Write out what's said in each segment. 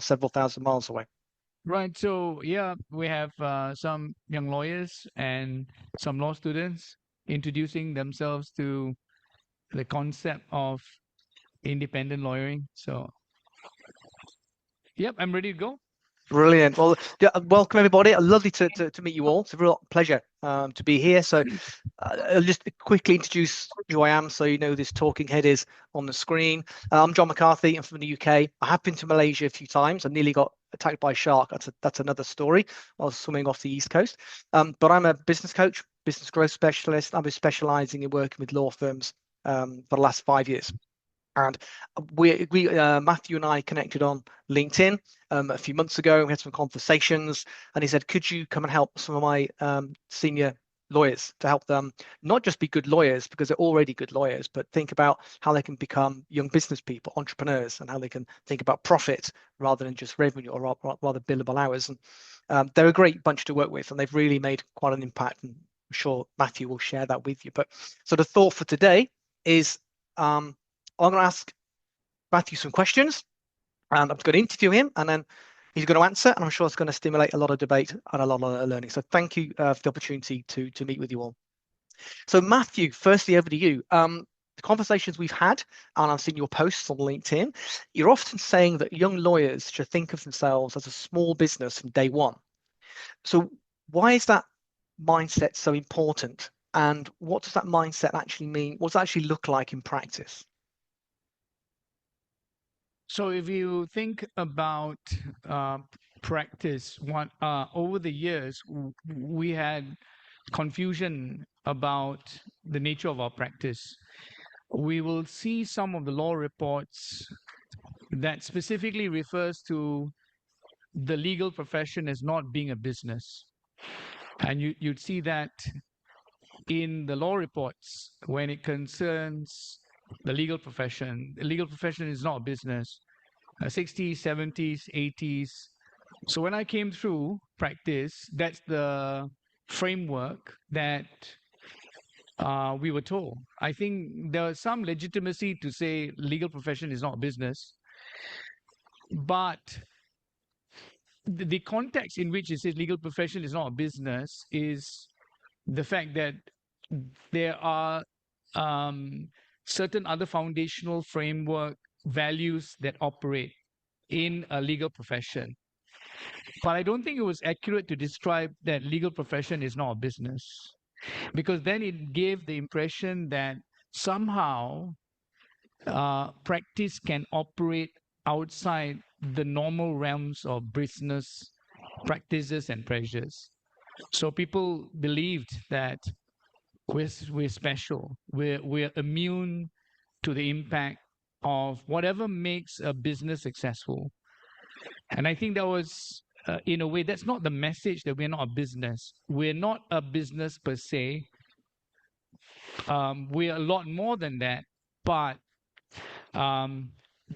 several thousand miles away. Right. So, yeah, we have some young lawyers and some law students introducing themselves to the concept of independent lawyering. So, yep, I'm ready to go. Brilliant. Well, yeah, welcome everybody. Lovely to meet you all. It's a real pleasure to be here. So I'll just quickly introduce who I am so you know this talking head is on the screen. I'm John McCarthy. I'm from the UK. I have been to Malaysia a few times. I nearly got attacked by a shark. That's another story. I was swimming off the East Coast. But I'm a business coach, business growth specialist. I've been specializing in working with law firms for the last 5 years. And Matthew and I connected on LinkedIn a few months ago. We had some conversations, and he said, "Could you come and help some of my senior lawyers to help them not just be good lawyers because they're already good lawyers, but think about how they can become young business people, entrepreneurs, and how they can think about profit rather than just revenue or rather billable hours." And they're a great bunch to work with, and they've really made quite an impact. And I'm sure Matthew will share that with you. But so the thought for today is. I'm going to ask Matthew some questions, and I'm going to interview him, and then he's going to answer, and I'm sure it's going to stimulate a lot of debate and a lot of learning. So thank you for the opportunity to meet with you all. So Matthew, firstly, over to you. The conversations we've had, and I've seen your posts on LinkedIn, you're often saying that young lawyers should think of themselves as a small business from day one. So why is that mindset so important? And what does that mindset actually mean? What does it actually look like in practice? So, if you think about uh, practice, over the years, we had confusion about the nature of our practice. We will see some of the law reports that specifically refers to the legal profession as not being a business. And you'd see that in the law reports when it concerns the legal profession. The legal profession is not a business. 60s, 70s, 80s. So when I came through practice, that's the framework that we were told. I think there was some legitimacy to say legal profession is not a business, but the context in which it says legal profession is not a business is the fact that there are certain other foundational framework values that operate in a legal profession. But I don't think it was accurate to describe that legal profession is not a business, because then it gave the impression that somehow practice can operate outside the normal realms of business practices and pressures. So people believed that we're special, we're immune to the impact of whatever makes a business successful. And I think that was, in a way, that's not the message that we're not a business. We're not a business per se. We're a lot more than that. But um,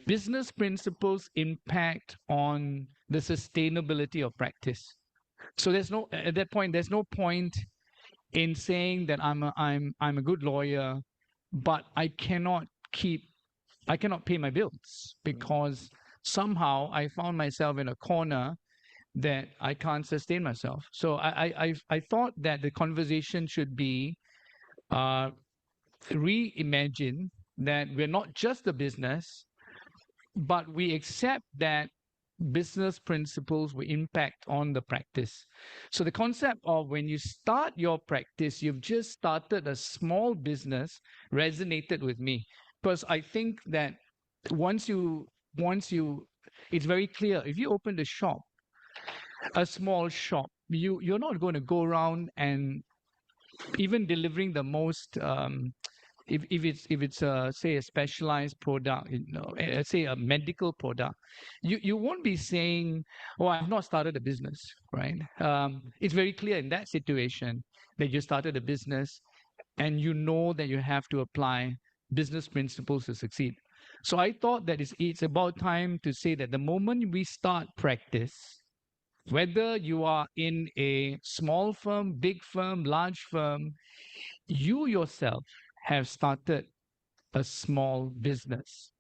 business principles impact on the sustainability of practice. So at that point, there's no point in saying that I'm a good lawyer, but I cannot pay my bills because somehow I found myself in a corner that I can't sustain myself. So I thought that the conversation should be uh, reimagine that we're not just a business, but we accept that business principles will impact on the practice. So the concept of when you start your practice, you've just started a small business resonated with me, because I think that once you it's very clear, if you open the shop, a small shop, you're not going to go around and even delivering the most if it's say a specialized product, say a medical product, you won't be saying, oh, I've not started a business, right? It's very clear in that situation that you started a business and you know that you have to apply business principles to succeed. So I thought that it's about time to say that the moment we start practice, whether you are in a small firm, big firm, large firm, you yourself have started a small business.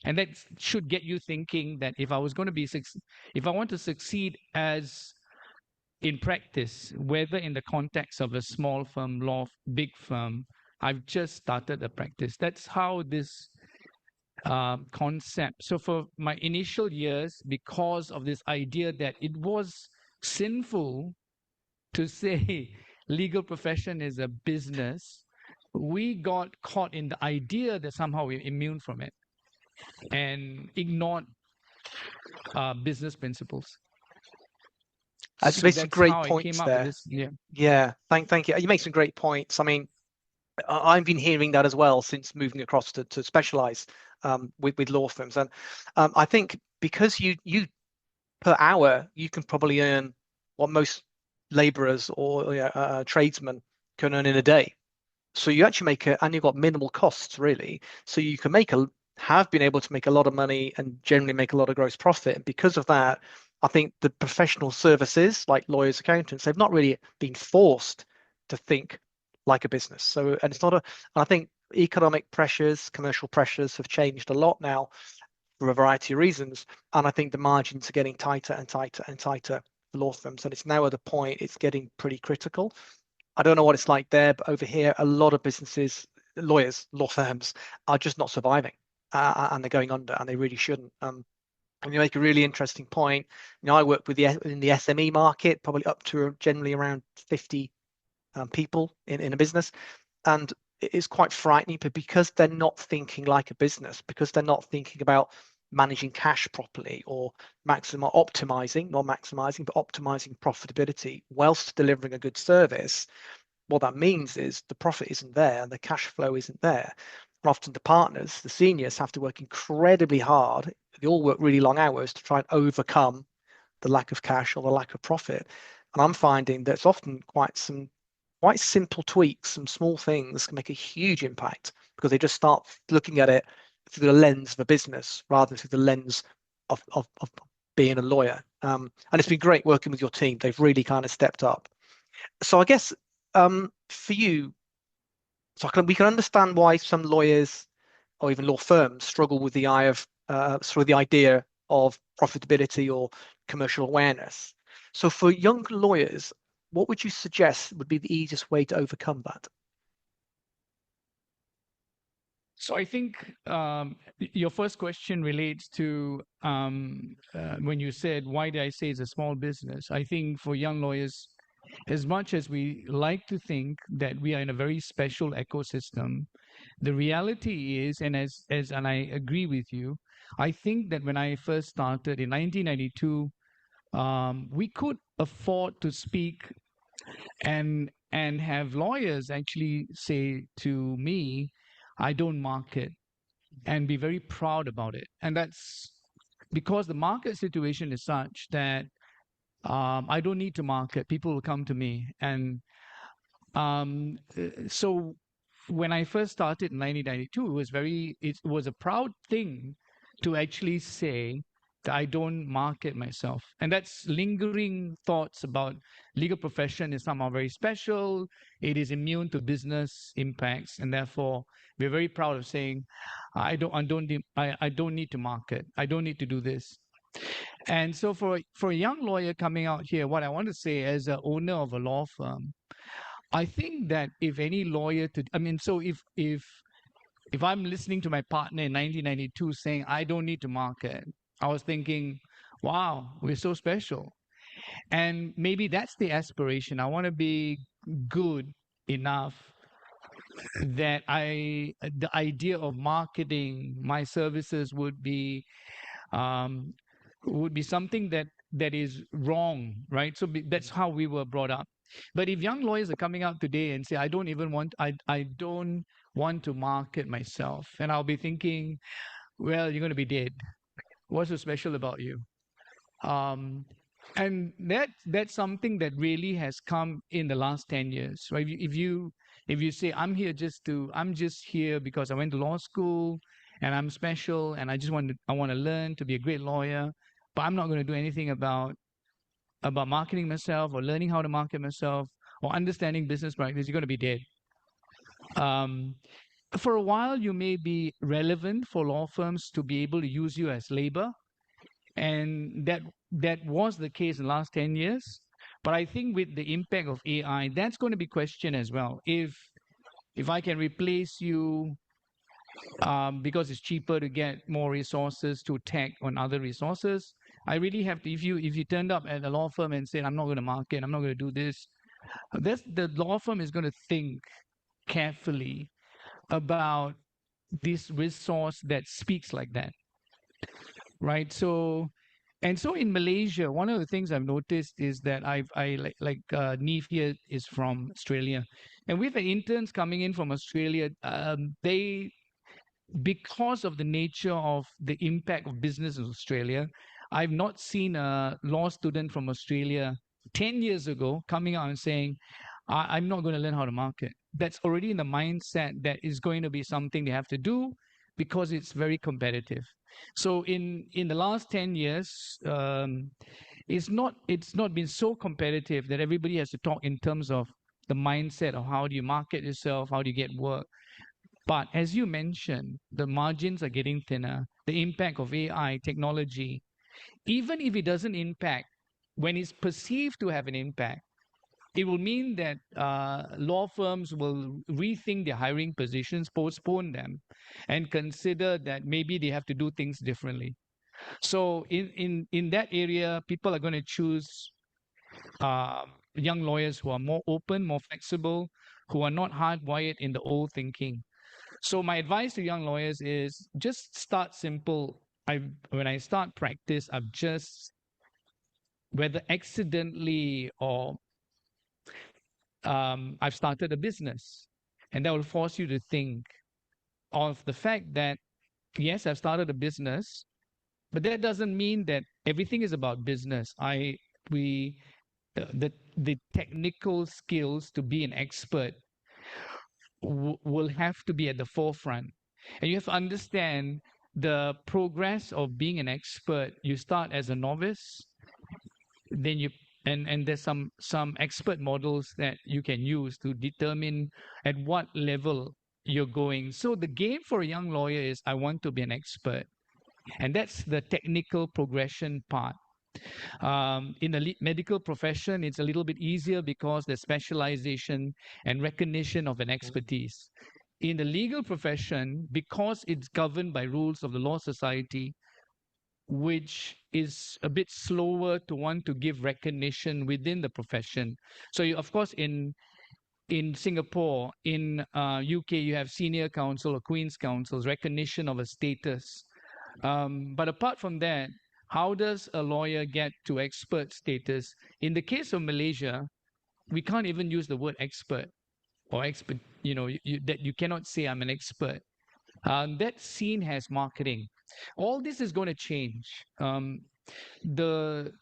And that should get you thinking that if I want to succeed as in practice, whether in the context of a small firm, law, big firm, I've just started a practice. That's how this concept. So for my initial years, because of this idea that it was sinful to say legal profession is a business, we got caught in the idea that somehow we're immune from it and ignored business principles. That's So made some that's great how I came points up with there. this. Yeah. Yeah, thank you. You make some great points. I mean, I've been hearing that as well since moving across to specialize with law firms, and I think because you per hour you can probably earn what most laborers or tradesmen can earn in a day. So you actually and you've got minimal costs really. So you can have been able to make a lot of money and generally make a lot of gross profit. And because of that, I think the professional services like lawyers, accountants, they've not really been forced to think like a business. So, and it's not and I think economic pressures, commercial pressures have changed a lot now for a variety of reasons. And I think the margins are getting tighter and tighter and tighter for law firms. And it's now at a point it's getting pretty critical. I don't know what it's like there, but over here, a lot of businesses, lawyers, law firms are just not surviving, and they're going under, and they really shouldn't. And you make a really interesting point. I work in the SME market, probably up to generally around 50 people in a business, and it's quite frightening. But because they're not thinking like a business, because they're not thinking about managing cash properly or optimizing, not maximizing, but optimizing profitability whilst delivering a good service, what that means is the profit isn't there and the cash flow isn't there. And often the partners, the seniors, have to work incredibly hard. They all work really long hours to try and overcome the lack of cash or the lack of profit. And I'm finding that it's often quite simple tweaks, some small things can make a huge impact because they just start looking at it through the lens of a business rather than through the lens of being a lawyer. And it's been great working with your team. They've really kind of stepped up. So I guess for you, we can understand why some lawyers or even law firms struggle with the idea of profitability or commercial awareness. So for young lawyers, what would you suggest would be the easiest way to overcome that? So I think your first question relates to when you said, why did I say it's a small business? I think for young lawyers, as much as we like to think that we are in a very special ecosystem, the reality is, and I agree with you, I think that when I first started in 1992, we could afford to speak and have lawyers actually say to me, I don't market, and be very proud about it. And that's because the market situation is such that I don't need to market. People will come to me. And so when I first started in 1992, it was a proud thing to actually say that I don't market myself. And that's lingering thoughts about legal profession is somehow very special. It is immune to business impacts. And therefore, we're very proud of saying, I don't need to market. I don't need to do this. And so for a young lawyer coming out here, what I want to say as a owner of a law firm, I think that if any lawyer I mean, so if I'm listening to my partner in 1992 saying I don't need to market, I was thinking, wow, we're so special. And maybe that's the aspiration. I want to be good enough that the idea of marketing my services um, would be something that is wrong, right? So that's how we were brought up. But if young lawyers are coming out today and say, I don't want to market myself, and I'll be thinking, well, you're going to be dead. What's so special about you? Um, and that's something that really has come in the last 10 years, right? If you say I'm just here because I went to law school and I'm special and I want to learn to be a great lawyer, but I'm not going to do anything about marketing myself or learning how to market myself or understanding business practice, you're going to be dead. Um, for a while, you may be relevant for law firms to be able to use you as labor, and that was the case in the last 10 years. But I think with the impact of AI, that's going to be questioned as well. If I can replace you because it's cheaper to get more resources to tech on other resources, I really have to. If you turned up at a law firm and said, "I'm not going to market, I'm not going to do this," that's the law firm is going to think carefully about this resource that speaks like that, right? So in Malaysia, one of the things I've noticed is that I Neve here is from Australia, and we've had interns coming in from Australia. They Because of the nature of the impact of business in Australia, I've not seen a law student from Australia 10 years ago coming out and saying, I'm not going to learn how to market. That's already in the mindset that is going to be something they have to do because it's very competitive. So in the last 10 years, it's not been so competitive that everybody has to talk in terms of the mindset of how do you market yourself, how do you get work. But as you mentioned, the margins are getting thinner. The impact of AI technology, even if it doesn't impact, when it's perceived to have an impact, it will mean that law firms will rethink their hiring positions, postpone them, and consider that maybe they have to do things differently. So in that area, people are going to choose young lawyers who are more open, more flexible, who are not hardwired in the old thinking. So my advice to young lawyers is just start simple. When I start practice, I've just, whether accidentally or I've started a business, and that will force you to think of the fact that yes, I've started a business, but that doesn't mean that everything is about business. We the technical skills to be an expert will have to be at the forefront. And you have to understand the progress of being an expert. You start as a novice, then you and there's some expert models that you can use to determine at what level you're going. So the game for a young lawyer is I want to be an expert. And that's the technical progression part. In the medical profession, it's a little bit easier because there's specialization and recognition of an expertise. In the legal profession, because it's governed by rules of the Law Society, which is a bit slower to want to give recognition within the profession. So, of course, in Singapore, in UK, you have senior counsel or Queen's counsels, recognition of a status. But apart from that, how does a lawyer get to expert status? In the case of Malaysia, we can't even use the word expert or expert. That you cannot say I'm an expert. That scene has marketing. All this is going to change. The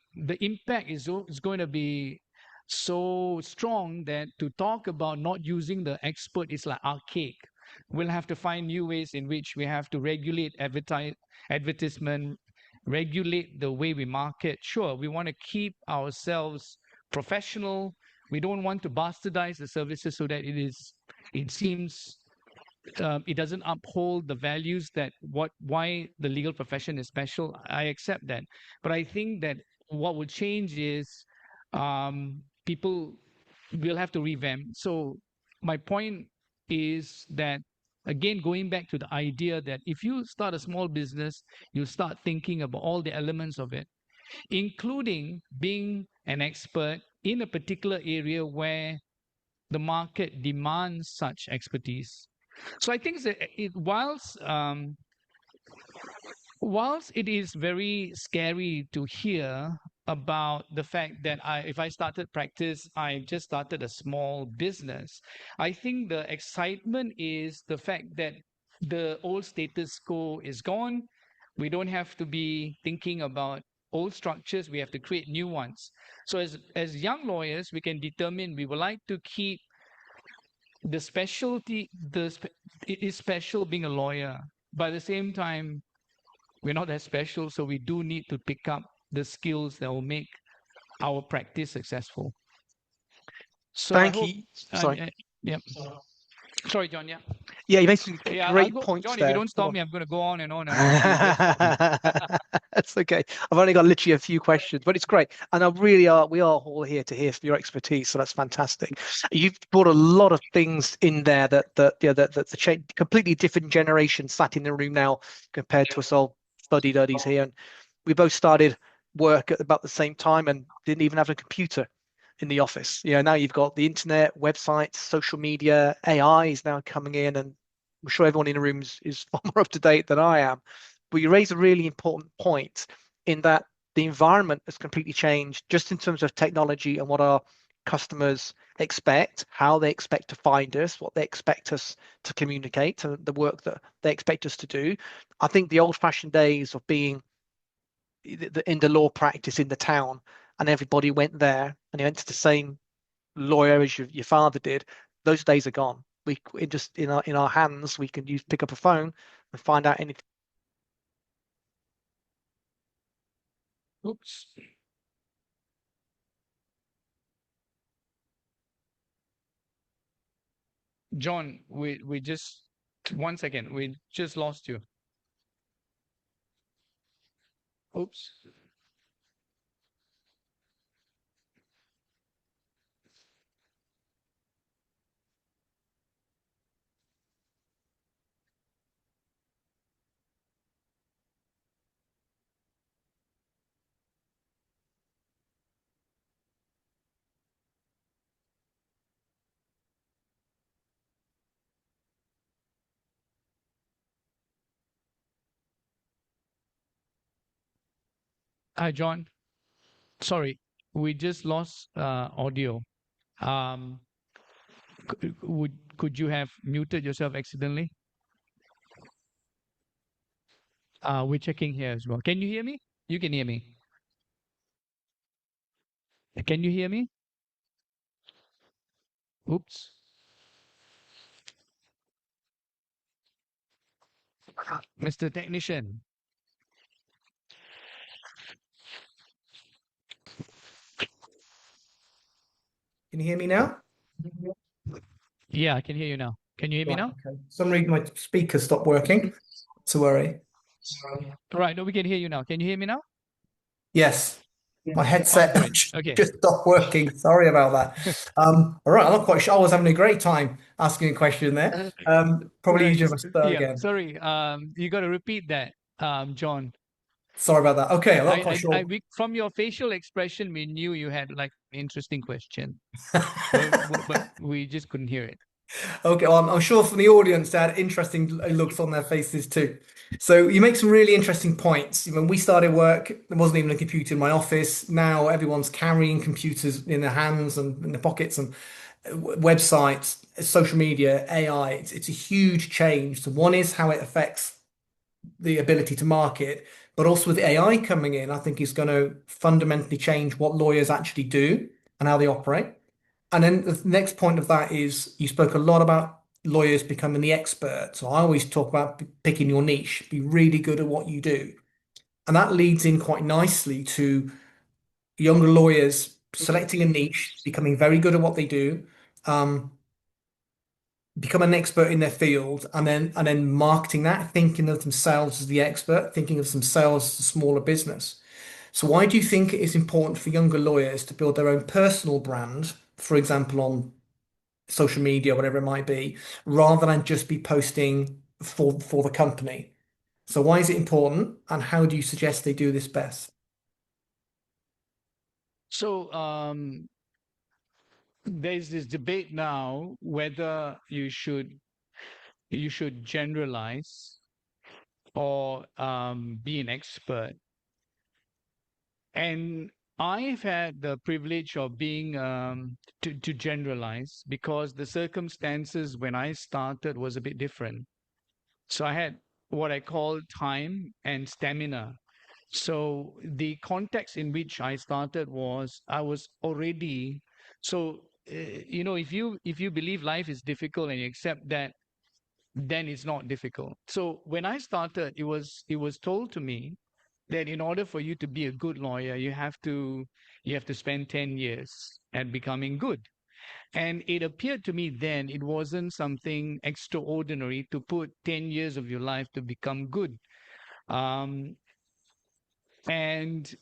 impact is going to be so strong that to talk about not using the expert is like archaic. We'll have to find new ways in which we have to regulate advertisement, regulate the way we market. Sure, we want to keep ourselves professional. We don't want to bastardize the services so that it seems it doesn't uphold the values that why the legal profession is special. I accept that, but I think that what will change is people will have to revamp. So my point is that, again, going back to the idea that if you start a small business, you start thinking about all the elements of it, including being an expert in a particular area where the market demands such expertise. So I think that whilst it is very scary to hear about the fact that if I started practice, I just started a small business, I think the excitement is the fact that the old status quo is gone. We don't have to be thinking about old structures. We have to create new ones. So as young lawyers, we can determine we would like to keep the specialty. It is special being a lawyer, but at the same time, we're not that special, so we do need to pick up the skills that will make our practice successful. So Thank you. Sorry. Yeah. Sorry, John. Yeah. Yeah, you made some Yeah, I'll great go, points John. If you there. don't Go stop on. me, I'm going to go on and on and on. You just stop me. That's okay. I've only got literally a few questions, but it's great. And we are all here to hear from your expertise. So that's fantastic. You've brought a lot of things in there that the completely different generation sat in the room now compared to us old fuddy-duddies here. And we both started work at about the same time and didn't even have a computer in the office. Now you've got the internet, websites, social media, AI is now coming in, and I'm sure everyone in the room is far more up to date than I am. But you raise a really important point in that the environment has completely changed just in terms of technology and what our customers expect, how they expect to find us, what they expect us to communicate, and the work that they expect us to do. I think the old-fashioned days of being in the law practice in the town and everybody went there and they went to the same lawyer as your father did, those days are gone. We just in our hands we can pick up a phone and find out anything. Oops. John, we just, one second, we just lost you. Oops. Hi, John. Sorry, we just lost audio. Um, could you have muted yourself accidentally? We're checking here as well. Can you hear me? You can hear me. Can you hear me? Oops. Mr. Technician. Can you hear me now? Yeah, I can hear you now. Can you hear me Right, now? okay. For some reason my speaker stopped working. Not to worry. Right, no, we can hear you now. Can you hear me now? Yes, my Oh, headset great. Okay. just stopped working. Sorry about that. All right, I'm not quite sure. I was having a great time asking a question there. Probably Right. easier if I start Yeah, again. sorry. You got to repeat that, John. Sorry about that. Okay, I'm not quite sure. From your facial expression, we knew you had like an interesting question, but we just couldn't hear it. Okay, well, I'm sure from the audience they had interesting looks on their faces too. So you make some really interesting points. When we started work, there wasn't even a computer in my office. Now everyone's carrying computers in their hands and in their pockets, and websites, social media, AI. It's a huge change. So one is how it affects the ability to market, but also with AI coming in, I think is going to fundamentally change what lawyers actually do and how they operate. And then the next point of that is you spoke a lot about lawyers becoming the expert. So I always talk about picking your niche, be really good at what you do. And that leads in quite nicely to younger lawyers selecting a niche, becoming very good at what they do, um, become an expert in their field, and then marketing that, thinking of themselves as the expert, thinking of themselves as a smaller business. So why do you think it is important for younger lawyers to build their own personal brand, for example, on social media, whatever it might be, rather than just be posting for the company? So why is it important, and how do you suggest they do this best? So, there's this debate now whether you should generalize or be an expert. And I've had the privilege of being to generalize because the circumstances when I started was a bit different. So I had what I call time and stamina. So the context in which I started was I was already so if you believe life is difficult and you accept that, then it's not difficult. So when I started, it was told to me that in order for you to be a good lawyer, you have to spend 10 years at becoming good. And it appeared to me then it wasn't something extraordinary to put 10 years of your life to become good. Um, and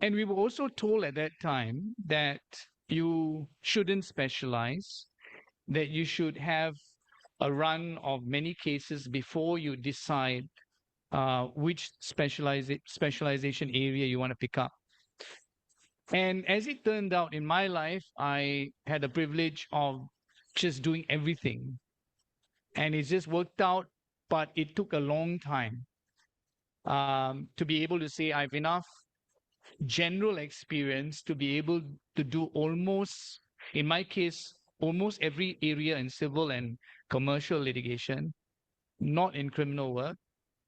and we were also told at that time that you shouldn't specialize, that you should have a run of many cases before you decide which specialization area you want to pick up. And as it turned out in my life, I had the privilege of just doing everything. And it just worked out, but it took a long time to be able to say I have enough general experience to be able to do almost, in my case, almost every area in civil and commercial litigation, not in criminal work.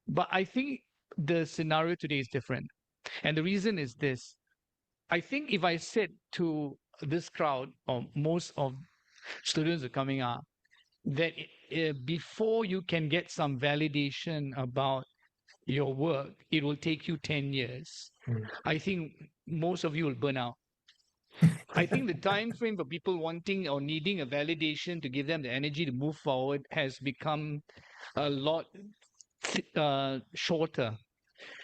But I think the scenario today is different. And the reason is this. I think if I said to this crowd, or most of students are coming up, that before you can get some validation about your work, it will take you 10 years. I think most of you will burn out. I think the time frame for people wanting or needing a validation to give them the energy to move forward has become a lot shorter.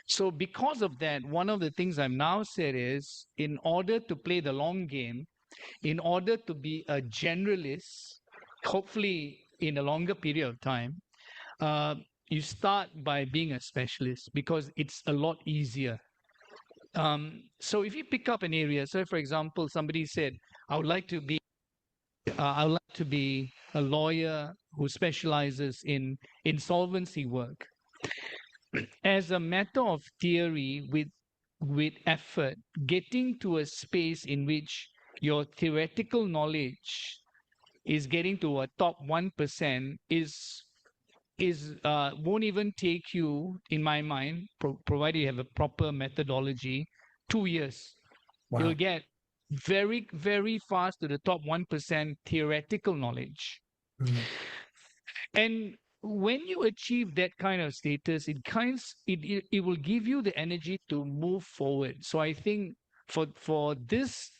So because of that, one of the things I've now said is, in order to play the long game, in order to be a generalist, hopefully in a longer period of time, you start by being a specialist because it's a lot easier. So if you pick up an area, so for example, somebody said, I would like to be a lawyer who specializes in insolvency work. As a matter of theory, with effort, getting to a space in which your theoretical knowledge is getting to a top 1% is won't even take you, in my mind, provided you have a proper methodology, 2 years. Wow. You'll get very, very fast to the top 1% theoretical knowledge. And when you achieve that kind of status, it will give you the energy to move forward. So I think for this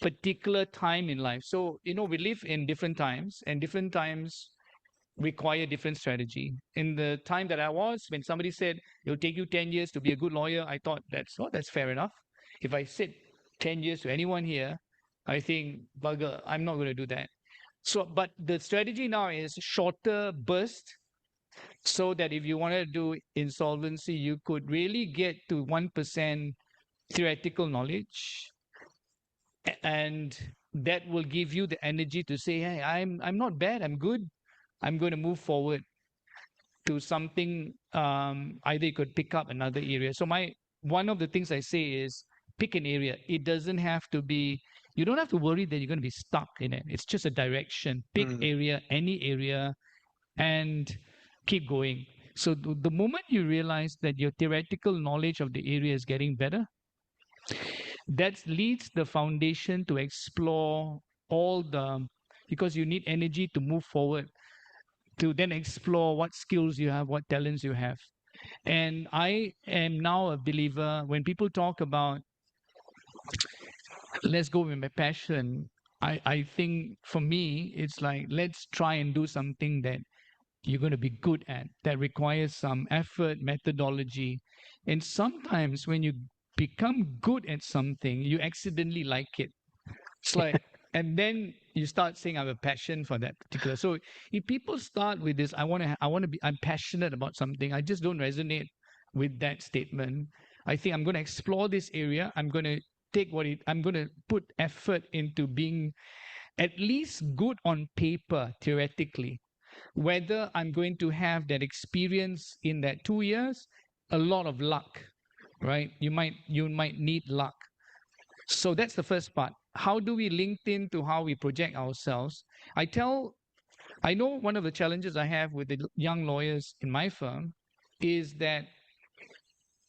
particular time in life, so we live in different times, and different times require different strategy. In the time that I was, when somebody said it'll take you 10 years to be a good lawyer, I thought that's fair enough. If I said 10 years to anyone here, I think, bugger, I'm not going to do that. So, but the strategy now is shorter burst, so that if you want to do insolvency, you could really get to 1% theoretical knowledge, and that will give you the energy to say, hey, I'm not bad, I'm good, I'm going to move forward to something. Either you could pick up another area. So one of the things I say is pick an area. It doesn't have to be, you don't have to worry that you're going to be stuck in it. It's just a direction. Pick area, any area, and keep going. So the moment you realize that your theoretical knowledge of the area is getting better, that leads the foundation to explore because you need energy to move forward, to then explore what skills you have, what talents you have. And I am now a believer, when people talk about, let's go with my passion, I think for me, it's like, let's try and do something that you're going to be good at, that requires some effort, methodology. And sometimes when you become good at something, you accidentally like it. It's like, and then you start saying, I have a passion for that particular. So if people start with this, I'm passionate about something, I just don't resonate with that statement. I think I'm going to explore this area. I'm going to I'm going to put effort into being at least good on paper, theoretically. Whether I'm going to have that experience in that 2 years, a lot of luck, right? You might need luck. So that's the first part. How do we link into how we project ourselves? I know one of the challenges I have with the young lawyers in my firm is that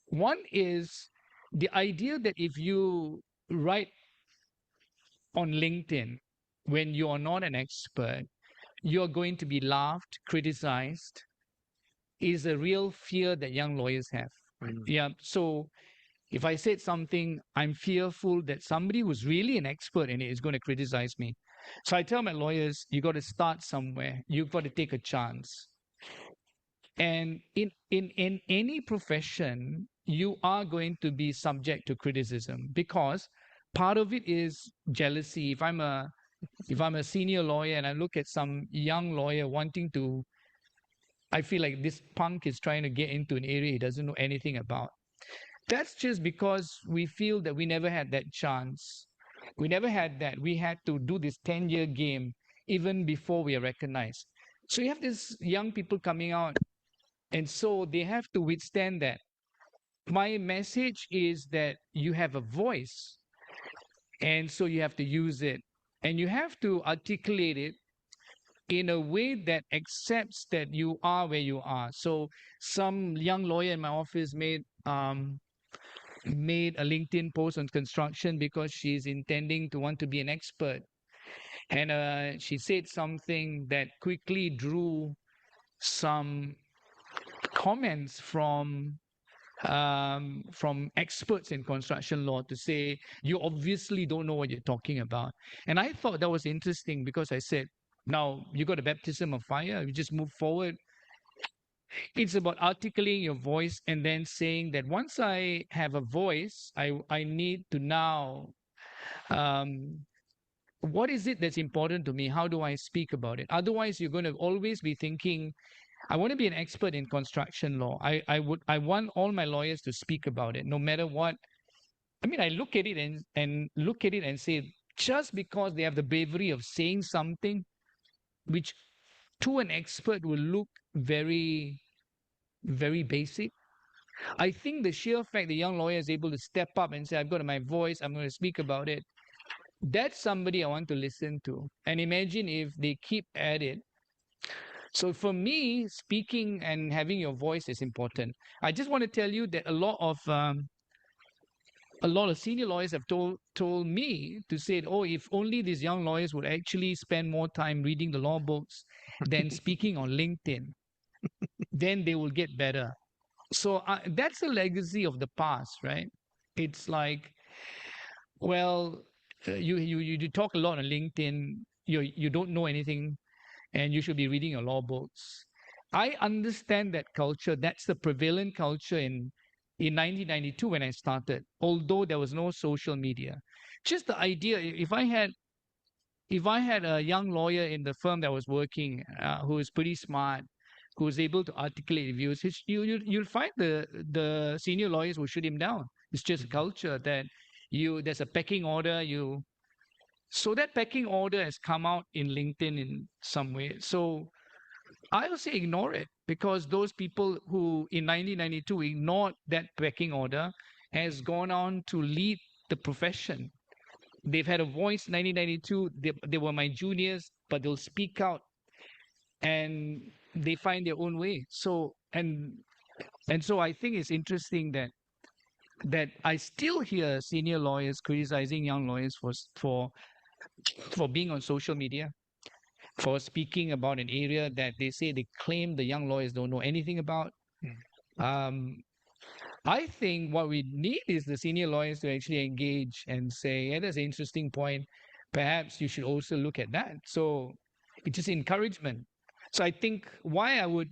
one is the idea that if you write on LinkedIn when you are not an expert, you're going to be laughed, criticized, is a real fear that young lawyers have. Yeah. So if I said something, I'm fearful that somebody who's really an expert in it is going to criticize me. So I tell my lawyers, you got to start somewhere. You've got to take a chance. And in any profession, you are going to be subject to criticism, because part of it is jealousy. If I'm a senior lawyer and I look at some young lawyer wanting to, I feel like this punk is trying to get into an area he doesn't know anything about. That's just because we feel that we never had that chance. We never had that. We had to do this 10-year game even before we are recognized. So you have these young people coming out, and so they have to withstand that. My message is that you have a voice, and so you have to use it. And you have to articulate it in a way that accepts that you are where you are. So some young lawyer in my office made a LinkedIn post on construction because she's intending to want to be an expert. And she said something that quickly drew some comments from experts in construction law to say, you obviously don't know what you're talking about. And I thought that was interesting, because I said, now you got a baptism of fire, you just move forward. It's about articulating your voice and then saying that once I have a voice, I need to now, what is it that's important to me? How do I speak about it? Otherwise, you're going to always be thinking, I want to be an expert in construction law. I want all my lawyers to speak about it, no matter what. I mean, I look at it and look at it and say, just because they have the bravery of saying something which to an expert will look very, very basic, I think the sheer fact the young lawyer is able to step up and say, I've got my voice, I'm going to speak about it, that's somebody I want to listen to. And imagine if they keep at it. So for me, speaking and having your voice is important. I just want to tell you that a lot of senior lawyers have told me to say, oh, if only these young lawyers would actually spend more time reading the law books than speaking on LinkedIn, then they will get better. So that's a legacy of the past, right? It's like, well, you talk a lot on LinkedIn, you don't know anything, and you should be reading your law books. I understand that culture. That's the prevalent culture in 1992 when I started, although there was no social media. Just the idea, if I had a young lawyer in the firm that was working, who is pretty smart, who is able to articulate views, you'll find the senior lawyers will shoot him down. It's just a culture that there's a pecking order. So that pecking order has come out in LinkedIn in some way. So I would say ignore it, because those people who in 1992 ignored that pecking order has gone on to lead the profession. They've had a voice in 1992. They were my juniors, but they'll speak out and they find their own way. So and so I think it's interesting that I still hear senior lawyers criticizing young lawyers for being on social media, for speaking about an area that they claim the young lawyers don't know anything about. I think what we need is the senior lawyers to actually engage and say, yeah, that's an interesting point. Perhaps you should also look at that. So it's just encouragement. So I think why I would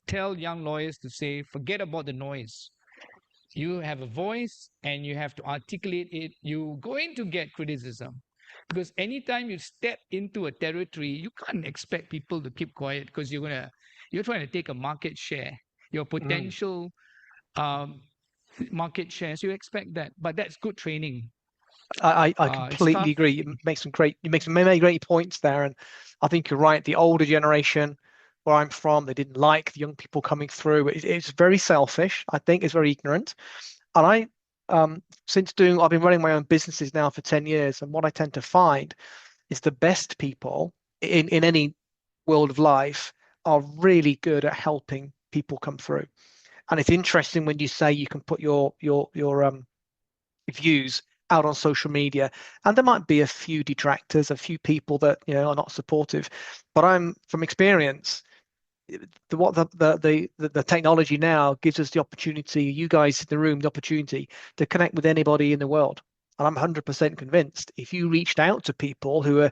tell young lawyers to say, forget about the noise. You have a voice and you have to articulate it. You're going to get criticism. Because anytime you step into a territory, you can't expect people to keep quiet, because you're trying to take a market share, your potential market share. So you expect that, but that's good training. I completely agree. You make some many great points there, and I think you're right. The older generation, where I'm from, they didn't like the young people coming through. It's very selfish. I think it's very ignorant, and I've been running my own businesses now for 10 years, and what I tend to find is the best people in any world of life are really good at helping people come through. And it's interesting when you say you can put your views out on social media, and there might be a few detractors, a few people that are not supportive, but I'm from experience, the technology now gives us the opportunity, you guys in the room, the opportunity to connect with anybody in the world. And I'm 100% convinced if you reached out to people who are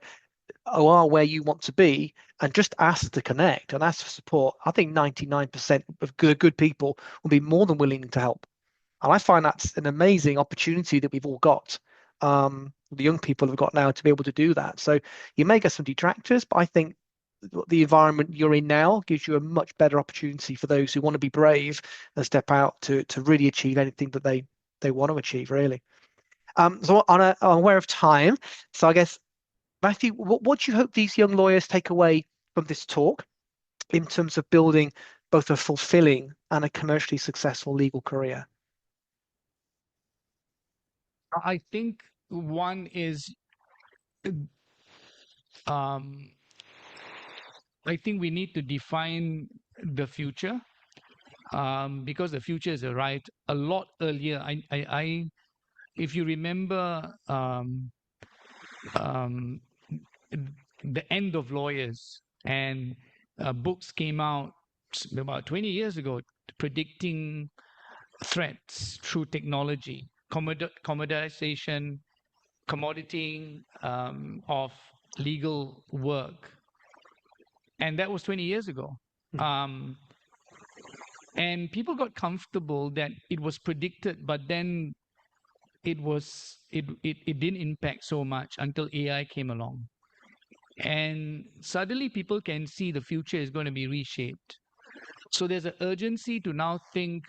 are where you want to be and just ask to connect and ask for support, I think 99% of good people will be more than willing to help. And I find that's an amazing opportunity that we've all got. The young people have got now to be able to do that. So you may get some detractors, but I think the environment you're in now gives you a much better opportunity for those who want to be brave and step out to really achieve anything that they want to achieve, really. So I'm aware of time. So I guess, Mathew, what do you hope these young lawyers take away from this talk in terms of building both a fulfilling and a commercially successful legal career? I think one is, um, I think we need to define the future, because the future is arrived a lot earlier. If you remember, um, the end of lawyers, and books came out about 20 years ago predicting threats through technology, commoditization, commoditying of legal work. And that was 20 years ago. And people got comfortable that it was predicted, but then it didn't impact so much until AI came along. And suddenly people can see the future is going to be reshaped. So there's an urgency to now think,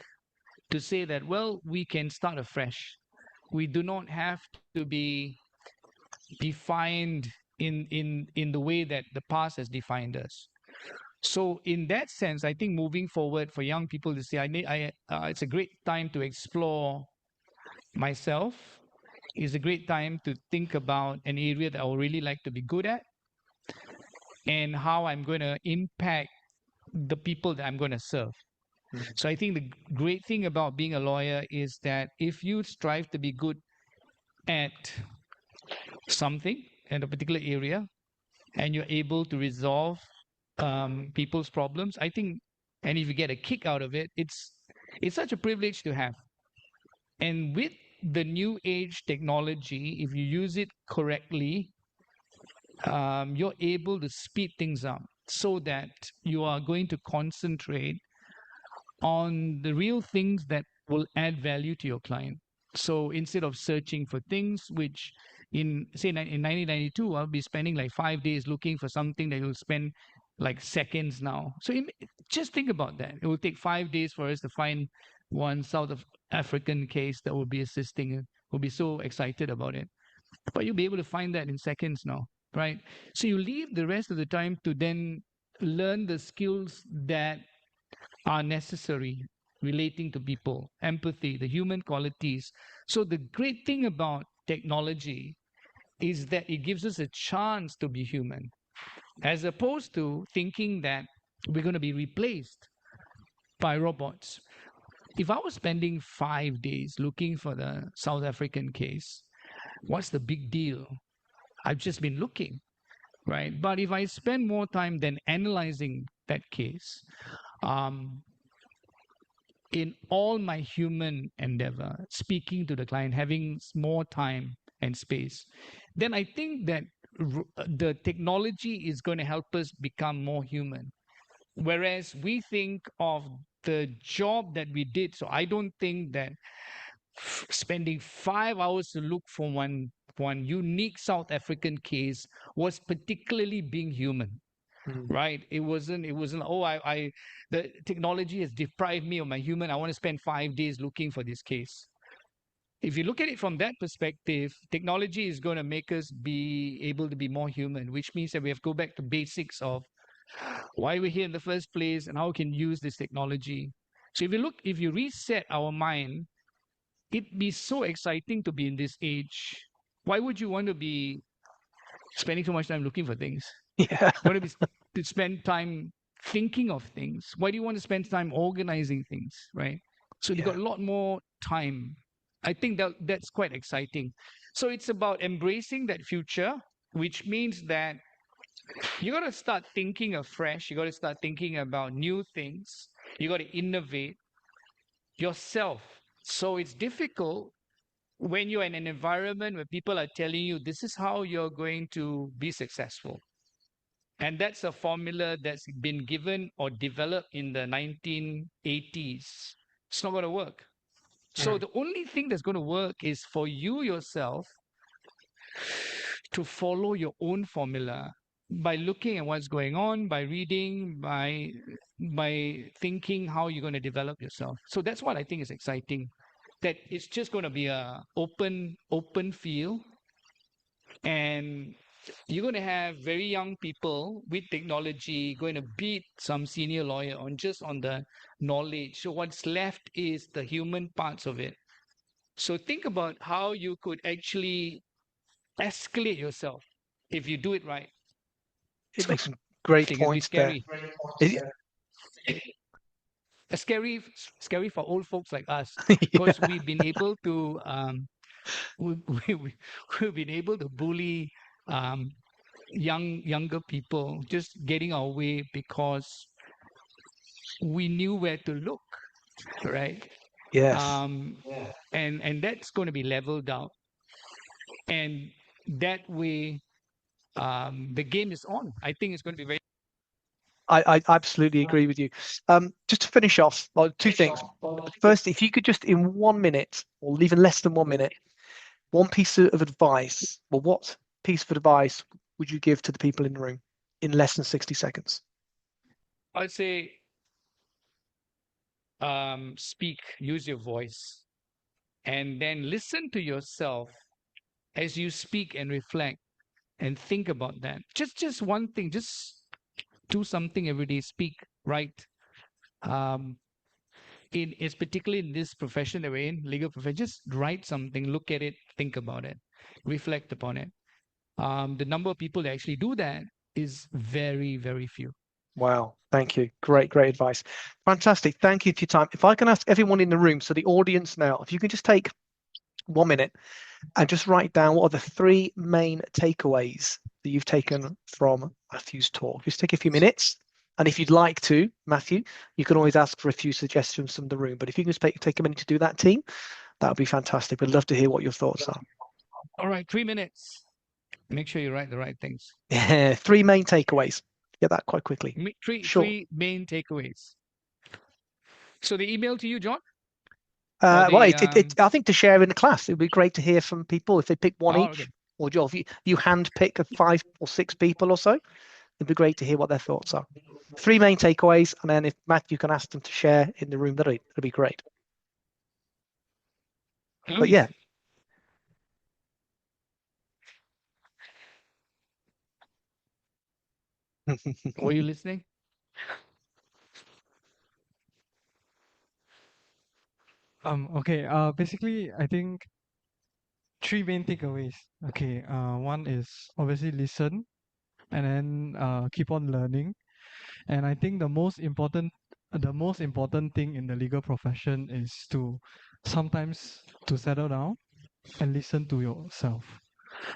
to say that, well, we can start afresh. We do not have to be defined in the way that the past has defined us. So in that sense, I think moving forward for young people to say, it's a great time to explore myself. It's a great time to think about an area that I would really like to be good at, and how I'm going to impact the people that I'm going to serve. So I think the great thing about being a lawyer is that if you strive to be good at something in a particular area, and you're able to resolve people's problems, I think, and if you get a kick out of it, it's such a privilege to have. And with the new age technology, if you use it correctly, you're able to speed things up so that you are going to concentrate on the real things that will add value to your client. So instead of searching for things which, in 1992, I'll be spending like 5 days looking for something that you'll spend like seconds now. So just think about that. It will take 5 days for us to find one South African case that will be assisting. We'll be so excited about it. But you'll be able to find that in seconds now, right? So you leave the rest of the time to then learn the skills that are necessary relating to people, empathy, the human qualities. So the great thing about technology is that it gives us a chance to be human, as opposed to thinking that we're going to be replaced by robots. If I was spending 5 days looking for the South African case, what's the big deal? I've just been looking, right? But if I spend more time than analyzing that case, in all my human endeavor, speaking to the client, having more time and space, then I think that the technology is going to help us become more human. Whereas we think of the job that we did. So I don't think that spending 5 hours to look for one unique South African case was particularly being human. Right? It wasn't, the technology has deprived me of my human. I want to spend 5 days looking for this case. If you look at it from that perspective, technology is going to make us be able to be more human, which means that we have to go back to basics of why we're here in the first place and how we can use this technology. So if you reset our mind, it'd be so exciting to be in this age. Why would you want to be spending so much time looking for things? Yeah. You want to spend time thinking of things. Why do you want to spend time organizing things, right? So you've got a lot more time. I think that's quite exciting. So it's about embracing that future, which means that you got to start thinking afresh. You got to start thinking about new things. You got to innovate yourself. So it's difficult when you're in an environment where people are telling you this is how you're going to be successful. And that's a formula that's been given or developed in the 1980s. It's not going to work. So the only thing that's going to work is for you yourself to follow your own formula by looking at what's going on, by reading, by thinking how you're going to develop yourself. So that's what I think is exciting. That it's just going to be a open field, and you're going to have very young people with technology going to beat some senior lawyer on the knowledge. So what's left is the human parts of it. So think about how you could actually escalate yourself if you do it right. It makes some great Thing it'll be points there. scary. Is- It's scary for old folks like us Yeah. because we've been able to we've been able to bully younger people, just getting our way because we knew where to look, right? Yes. And that's going to be leveled out, and that way the game is on. I think it's going to be very. I absolutely agree with you. Just to finish off, well, two things. First, if you could just in 1 minute, or even less than 1 minute, one piece of advice, well, what piece of advice would you give to the people in the room in less than 60 seconds? I'd say speak, use your voice, and then listen to yourself as you speak and reflect and think about that. Just one thing, just do something every day, speak, write. It's particularly in this profession that we're in, legal profession, just write something, look at it, think about it, reflect upon it. The number of people that actually do that is very, very few. Wow, thank you. Great advice. Fantastic. Thank you for your time. If I can ask everyone in the room, so the audience now, if you can just take 1 minute and just write down what are the 3 main takeaways that you've taken from Matthew's talk. Just take a few minutes. And if you'd like to, Matthew, you can always ask for a few suggestions from the room. But if you can just take a minute to do that, team, that would be fantastic. We'd love to hear what your thoughts are. All right, 3 minutes. Make sure you write the right things. Yeah, 3 main takeaways. Get that quite quickly. Three main takeaways. So the email to you, John? Well, I think to share in the class, it would be great to hear from people if they pick one each. Okay. Or Joel, if you hand pick 5 or 6 people or so, it'd be great to hear what their thoughts are. 3 main takeaways, and then if Matthew can ask them to share in the room, that'd be great. But yeah. Were you listening? Okay. Basically, I think 3 main takeaways. Okay. One is obviously listen, and then keep on learning. And I think the most important thing in the legal profession is to sometimes to settle down and listen to yourself.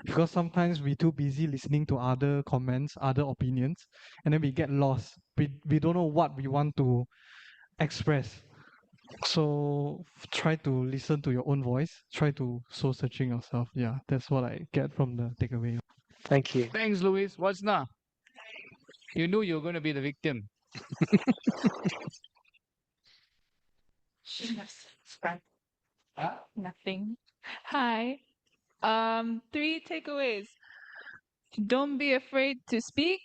Because sometimes we're too busy listening to other comments, other opinions, and then we get lost. We don't know what we want to express. So try to listen to your own voice. Try to soul searching yourself. Yeah, that's what I get from the takeaway. Thank you. Thanks, Louis. What's now? You knew you were going to be the victim. Nothing. Hi. 3 takeaways. Don't be afraid to speak.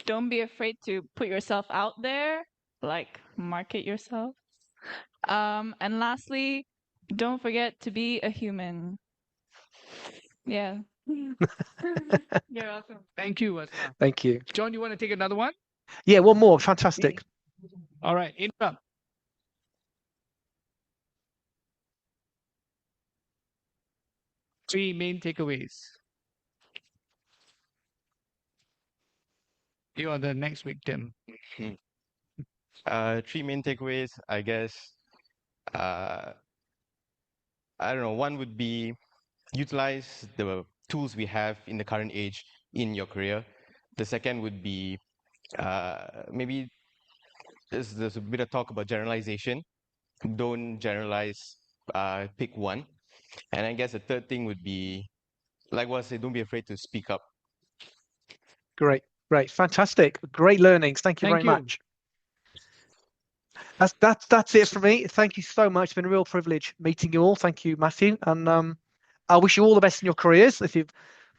Don't be afraid to put yourself out there, like market yourself. And lastly, don't forget to be a human. Yeah. You're welcome. Thank you, Wasna. Thank you. John, you want to take another one? Yeah, one more. Fantastic. All right, interrupt. Three main takeaways. You are the next victim. 3 main takeaways, I guess. I don't know. One would be utilize the tools we have in the current age in your career. The second would be maybe there's a bit of talk about generalization. Don't generalize, pick one. And I guess the third thing would be, like what I said, don't be afraid to speak up. Great, fantastic, great learnings. Thank you very much. That's it for me. Thank you so much. It's been a real privilege meeting you all. Thank you, Matthew, and I wish you all the best in your careers. If you're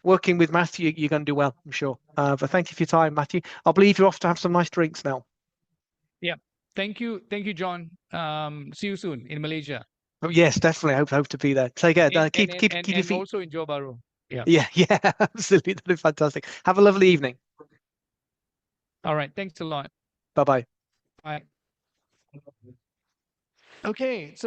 working with Matthew, you're going to do well, I'm sure. But thank you for your time, Matthew. I believe you're off to have some nice drinks now. Yeah. Thank you, John. See you soon in Malaysia. Oh, yes, definitely. Hope to be there. Take care. Keep your feet. Also in Johor Bahru. Yeah, absolutely. That'd be fantastic. Have a lovely evening. All right. Thanks a lot. Bye-bye. Bye. Okay, so